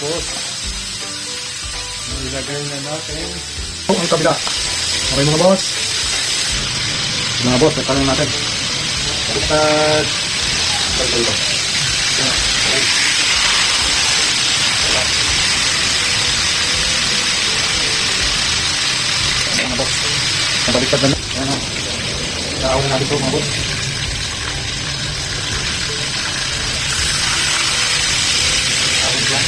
boss. Ilagay na natin. Ang kabila. Okay mga boss. Mga boss, nagkaroon natin. Baliktad. Baliktad ito. Mga boss. Nabaliktad na. Ayan o. Nakawin natin ito mga boss. Nakawin lang.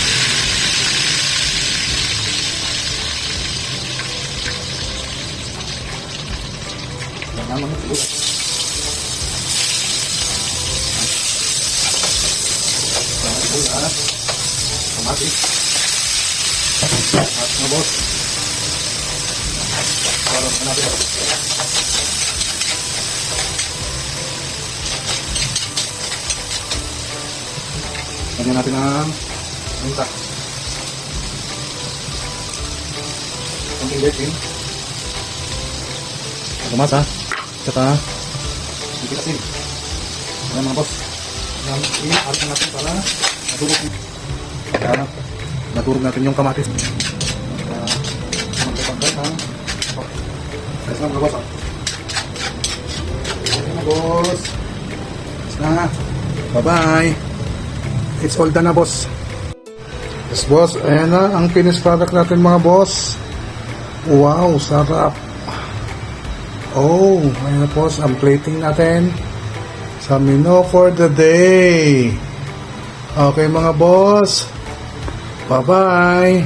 Yan naman ito. Kamatis. At mga boss. Parang natin. Lagyan natin ang minta. Konting baking. Tumas ha. Tsaka hindi asin. Ayan mga boss. Alis na natin para madurog. Madurog natin yung kamatis. Magpapagkat ha. Alis na mga boss ha. Ayan mga boss. Alis na. Bye bye. It's all done na boss. Yes boss. Ayan na ang finished product natin mga boss. Wow, sarap. Oh, ayan na boss, ang plating natin sa menu for the day. Okay mga boss, bye bye.